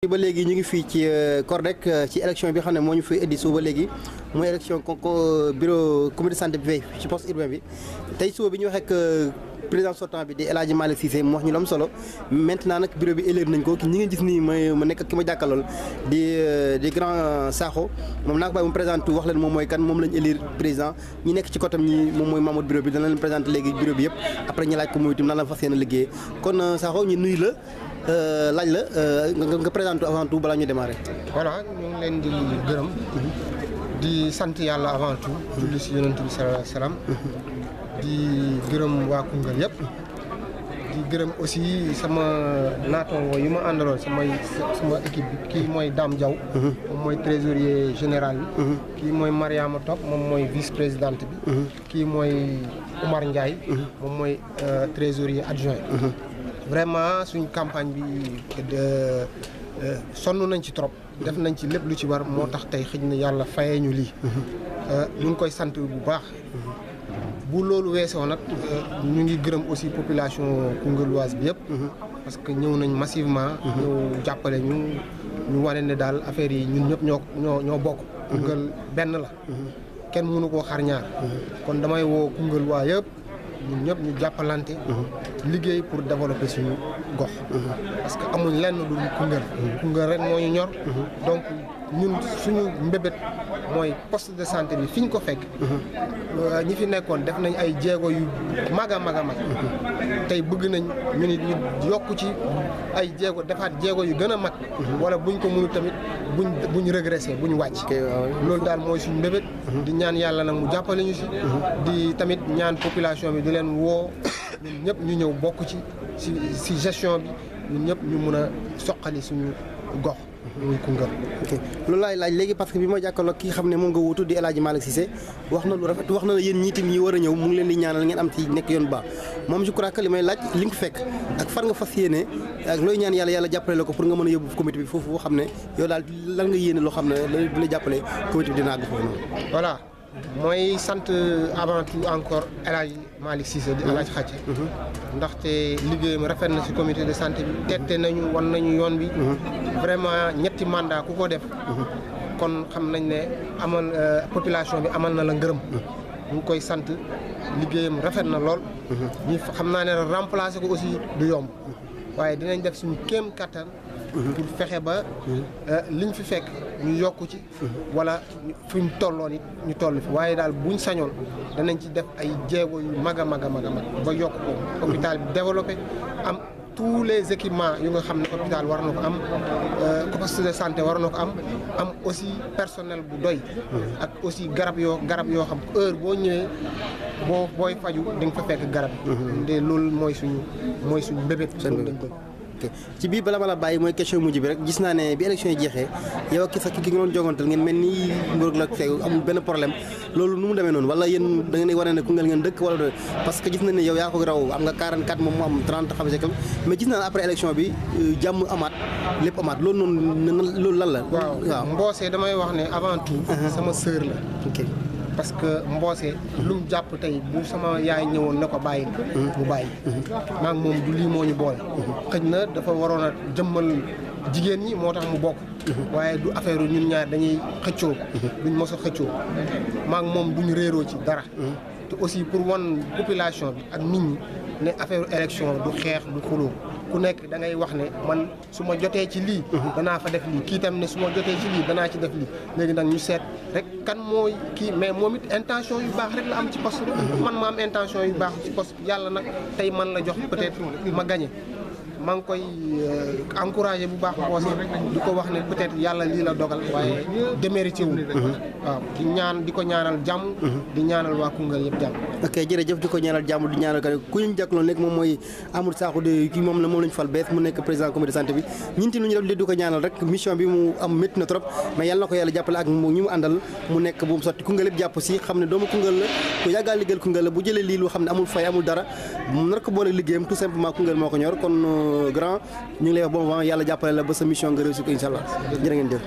ba léegi ñu ngi fii ci Cordec ci élection bi xam ne moo ñu fi indi suba ba léegi mooy élection bureau comité de santé bi ci poste urbain bi tey suba bi ñu waxee que président sortant bi di El Hadji Malick Cissé mu wax ñu lu am solo maintenant nag bureau bi élire nañ ko ñi nga gis nii ma nekk ki ma jàkkaarlool di grand Sakho moom naa ko bàyyi mu présenté wax leen moom mooy kan moom lañ élire président ñi nekk ci côté ñi moom mooy membre bureau bi dana leen présenté léegi bureau bi yëpp après ñu laaj ko moom itam nan la fas yéene liggéey kon Sakho ñu nuyu la laaj la nga présenté avant tout balaa ñu démarrer. voilà ñu ngi leen di gërëm di sant yàlla avant tout julli si yonent bi sallallahu alayhi wasallam di gërëm waa Koungheul yëpp di gërëm aussi sama naataango yu ma àndaloon sama équipe bi kii mooy Dame Diaw moom mooy trésorier général bi kii mooy Mariama Top moom mooy vice présidente bi kii mooy Oumar Ndiaye moom mooy trésorier adjoint vraiment suñ campagne bi sonn nañ ci trop def nañ ci lépp lu ci war moo tax tey xëj na yàlla fayee ñu lii ñu ngi koy sant bu baax bu loolu weesoo nag ñu ngi gërëm aussi population koungheuloise bi yëpp parce que ñëw nañ massivement ñëw jàppale ñu wane ne daal affaire yi ñun ñëpp ñoo bokk Koungheul benn la kenn mënu koo xar ñaar kon damay woo Koungheul waa yëpp ñun ñëpp ñu jàppalante liggéey pour développer suñu gox parce que amuñ lenn lu Koungheul rek moo ñu ñor donc ñun suñu mbébét mooy poste de santé bi fi ñu ko fekk ñi fi nekkoon def nañ ay jéego yu mag a mag a mag tey bëgg nañ ñu nit ñu yokku ci ay jéego defaat jéego yu gën a mag wala buñ ko mënu tamit buñ régressé buñ wàcc loolu daal mooy suñu mbébét di ñaan yàlla nag mu jàppale ñu si di tamit ñaan population bi di leen woo ñun ñëpp ñu ñëw bokk ci gestion bi ñun ñëpp ñu mun a soqali suñu gox muy Koungheul. ok loolu laay laaj léegi parce que bi ma jàkkaarloo ki xam ne moom nga wutu di El Hadji Malick Cissé wax na lu rafet wax na la yéen ñii tamit ñi war a ñëw mu ngi leen di ñaanal ngeen am ci nekk yoon baax moom je crois que li may laaj li nga fekk ak far nga fas yéene ak looy ñaan yàlla jàppale la ko pour nga mën a yóbbu comité bi foofu boo xam ne yow daal lan nga yéene loo xam ne dina jàppale comité bi dina àgg foofu noonu. voilà mooy sant avant tout encore El Hadji Malick Cissé di El Hadji Xacce ndaxte liggéeyam rafet na ci comité de santé bi tette nañu wan nañu yoon bi vraiment ñetti mandat ku ko def kon xam nañ ne population bi amal na la ngërëm ñu ngi koy sant liggéeyam rafet na lool ñi xam naa ne remplacer ko aussi du yomb waaye dinañ def suñu kéem kattan pour fexe ba liñ fi fekk ñu yokku ci wala fi mu tolloon it ñu toll fi waaye daal buñ sañoon danañ ci def ay jéego yu mag a mag a mag a mag ba yokk ko hôpital bi développé am tous les équipements yu nga xam ne hôpital war na ko am poste de santé war na ko am aussi personnel bu doy ak aussi garab yoo xam heure boo ñëwee booy faju di nga fa fekk garab de loolu mooy suñu mbébét loolu dañ bëgg ci biir bala ma la bàyyi mooy question mujj bi rek gis naa ne bi élection yi jeexee yow ak ki nga doon jogantal ngeen mel ni mbir la fekk amul benn problème loolu nu mu demee noonu wala yéen da ngeen wane ne Koungheul ngeen dëkk wala doy parce que gis nañ ne yow yaa ko raw am nga 44 moom mu am 30 xam nga mais gis naa ne après élection bi jàmm amaat lépp amaat loolu noonu loolu lan la. waaw Mbossé damay wax ne avant tout. sama sœur la. ok parce que Mbossé lu mu jàpp tey bu sama yaay ñëwoon ne ko bàyyi mu bàyyi maa ngi moom du lii moo ñu boole xëj na dafa waroon a jëmmal jigéen ñi moo tax mu bokk waaye du affaire ñun ñaar dañuy xëccoo duñ mos a xëccoo maa ngi moom duñ réeroo ci dara te aussi pour wan population bi ak nit ñi ne affaire élection du xeex du xuloo ku nekk da ngay wax ne man su ma jotee ci lii danaa fa def lii kii tam ne su ma jotee ci lii danaa ci def lii léegi nag ñu seet rek kan mooy kii mais moom it intention yu baax rek la am ci poste man ma am intention yu baax ci poste yàlla nag tey man la jox peut-être ma gagné maa ngi koy encouragé bu baax Mbossé di ko wax ne peut-être yàlla lii la dogal waaye démérité wu waaw di ko ñaanal jàmm di ñaanal waa Koungheul yëpp jàmm ok jërëjëf di ko ñaanal jàmm di ñaanal kan ku ñu jàkkaloon léegi moom mooy Amadou Sakho de kii moom lañu fal bees mu nekk président comité de santé bi ñinti lu ñu def di ko ñaanal rek mission bi mu am métti na trop mais yàlla na ko yàlla jàppale ak ñu mu àndal mu nekk bu mu sotti Koungheul yëpp jàpp si xam ne doomu Koungheul la ku yàggaa liggéeyal Koungheul la bu jëlee lii lu xam ne amul fay amul dara nar ko boole liggéeyam tout simplement Koungheul moo ko ñor kon grand ñu ngi lay wax bon vent yàlla jàppale la ba sa mission nga réussir ko incha allah jërë ngeen jëf